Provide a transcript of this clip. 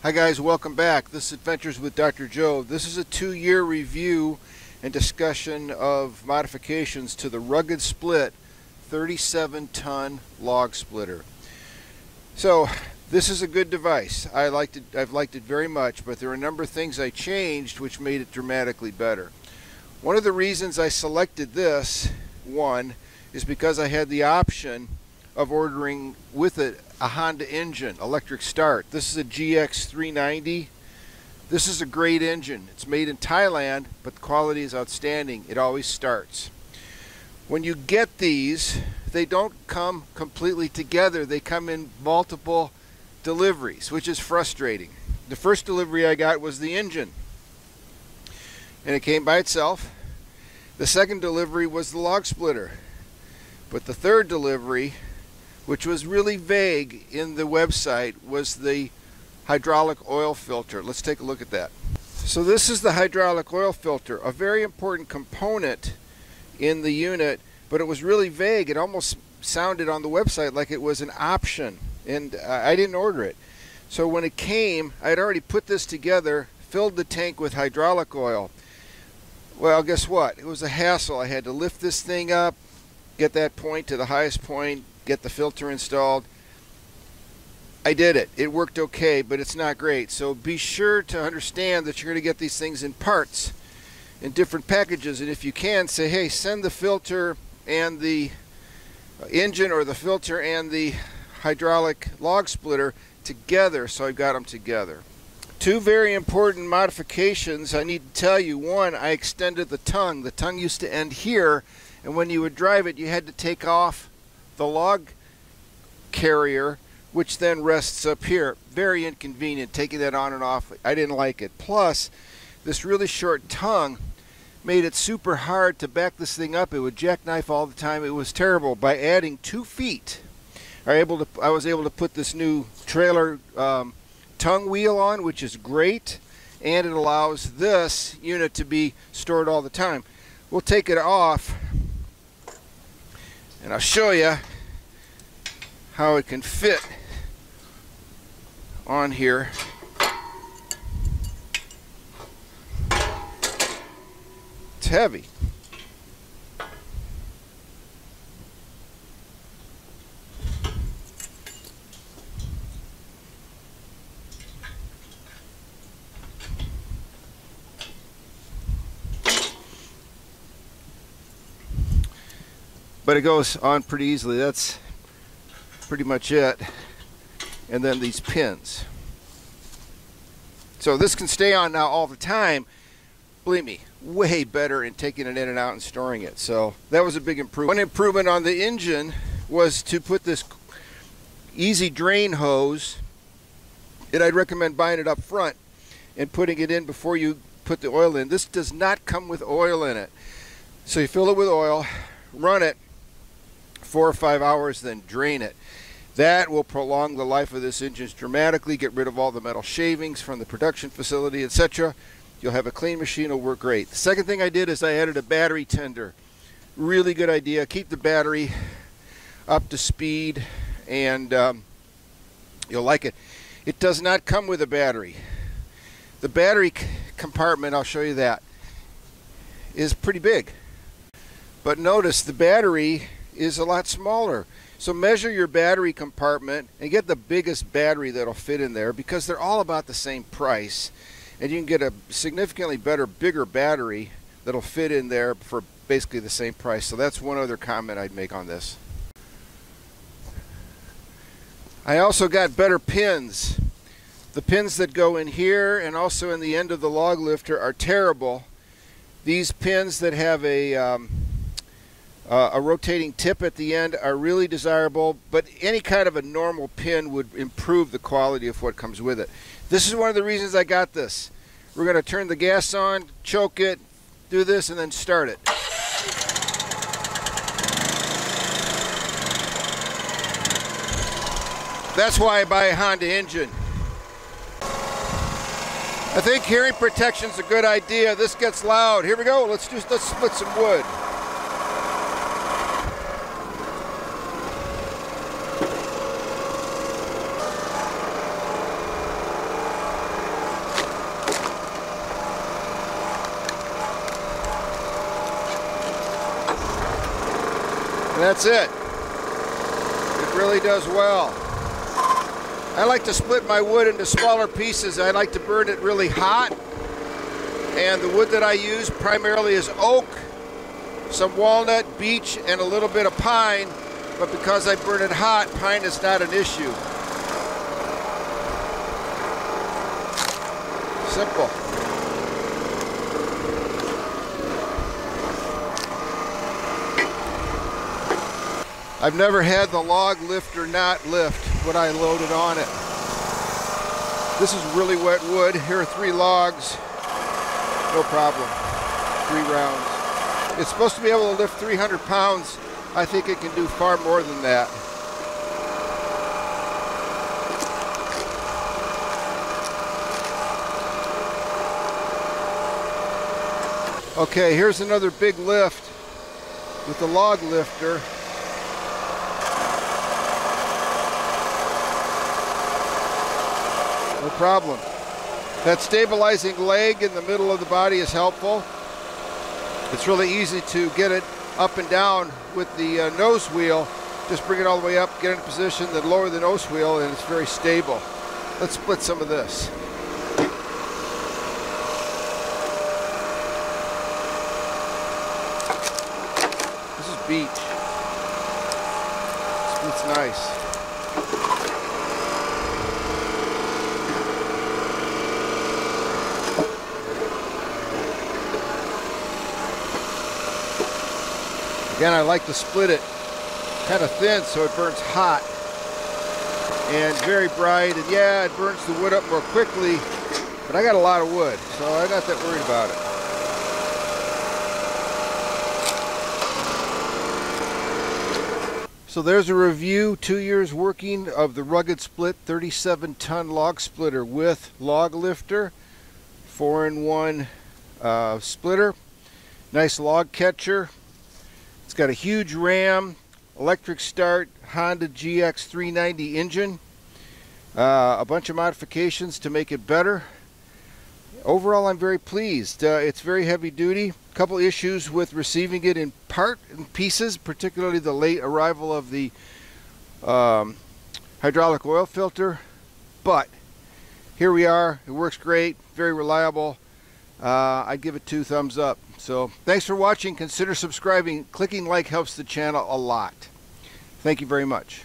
Hi guys, welcome back. This is Adventures with Dr. Joe. This is a 2-year review and discussion of modifications to the rugged split 37-ton log splitter. So this is a good device. I've liked it very much, but there are a number of things I changed which made it dramatically better. One of the reasons I selected this one is because I had the option of ordering with it a Honda engine, electric start. This is a GX 390. This is a great engine. It's made in Thailand, but the quality is outstanding. It always starts. When you get these, they don't come completely together. They come in multiple deliveries, which is frustrating. The first delivery I got was the engine, and it came by itself. The second delivery was the log splitter. But the third delivery, which was really vague in the website, was the hydraulic oil filter. Let's take a look at that. So this is the hydraulic oil filter, a very important component in the unit, but it was really vague. It almost sounded on the website like it was an option, and I didn't order it. So when it came, I had already put this together, filled the tank with hydraulic oil. Well, guess what? It was a hassle. I had to lift this thing up, get that point to the highest point, get the filter installed. I did it. It worked okay, but it's not great. So be sure to understand that you're going to get these things in parts, in different packages, and if you can, say, hey, send the filter and the engine, or the filter and the hydraulic log splitter together, so I've got them together. Two very important modifications I need to tell you. One, I extended the tongue. The tongue used to end here, and when you would drive it, you had to take off the log carrier, which then rests up here. Very inconvenient taking that on and off. I didn't like it. Plus, this really short tongue made it super hard to back this thing up. It would jackknife all the time. It was terrible. By adding 2 feet, I was able to put this new trailer tongue wheel on, which is great, and it allows this unit to be stored all the time. We'll take it off, and I'll show you how it can fit on here. It's heavy. But it goes on pretty easily. That's pretty much it. And then these pins. So this can stay on now all the time. Believe me, way better in taking it in and out and storing it. So that was a big improvement. One improvement on the engine was to put this easy drain hose, and I'd recommend buying it up front and putting it in before you put the oil in. This does not come with oil in it. So you fill it with oil, run it 4 or 5 hours, then drain it. That will prolong the life of this engine dramatically, get rid of all the metal shavings from the production facility, etc. You'll have a clean machine. It'll work great. The second thing I did is I added a battery tender. Really good idea. Keep the battery up to speed, and you'll like it. It does not come with a battery. The battery compartment, I'll show you that, is pretty big. But notice the battery is a lot smaller. So measure your battery compartment and get the biggest battery that'll fit in there, because they're all about the same price, and you can get a significantly better, bigger battery that'll fit in there for basically the same price. So that's one other comment I'd make on this. I also got better pins. The pins that go in here and also in the end of the log lifter are terrible. These pins that have a rotating tip at the end are really desirable, but any kind of a normal pin would improve the quality of what comes with it. This is one of the reasons I got this. We're going to turn the gas on, choke it, do this, and then start it. That's why I buy a Honda engine. I think hearing protection is a good idea. This gets loud. Here we go. Let's split some wood. And that's it. It really does well. I like to split my wood into smaller pieces. I like to burn it really hot. And the wood that I use primarily is oak, some walnut, beech, and a little bit of pine. But because I burn it hot, pine is not an issue. Simple. I've never had the log lift or not lift when I loaded on it. This is really wet wood. Here are 3 logs. No problem. 3 rounds. It's supposed to be able to lift 300 pounds. I think it can do far more than that. Okay, here's another big lift with the log lifter. No problem. That stabilizing leg in the middle of the body is helpful. It's really easy to get it up and down with the nose wheel. Just bring it all the way up, get it in position, then lower the nose wheel, and it's very stable. Let's split some of this. This is beech. Split's nice. Again, I like to split it kind of thin so it burns hot and very bright. And yeah, it burns the wood up more quickly, but I got a lot of wood, so I'm not that worried about it. So there's a review, 2 years working of the Rugged Split 37-ton log splitter with log lifter, 4-in-1 splitter, nice log catcher. It's got a huge ram, electric start, Honda GX 390 engine, a bunch of modifications to make it better. Overall, I'm very pleased. It's very heavy duty. A couple issues with receiving it in pieces, particularly the late arrival of the hydraulic oil filter. But here we are. It works great, very reliable. I'd give it 2 thumbs up. So thanks for watching. Consider subscribing. Clicking like helps the channel a lot. Thank you very much.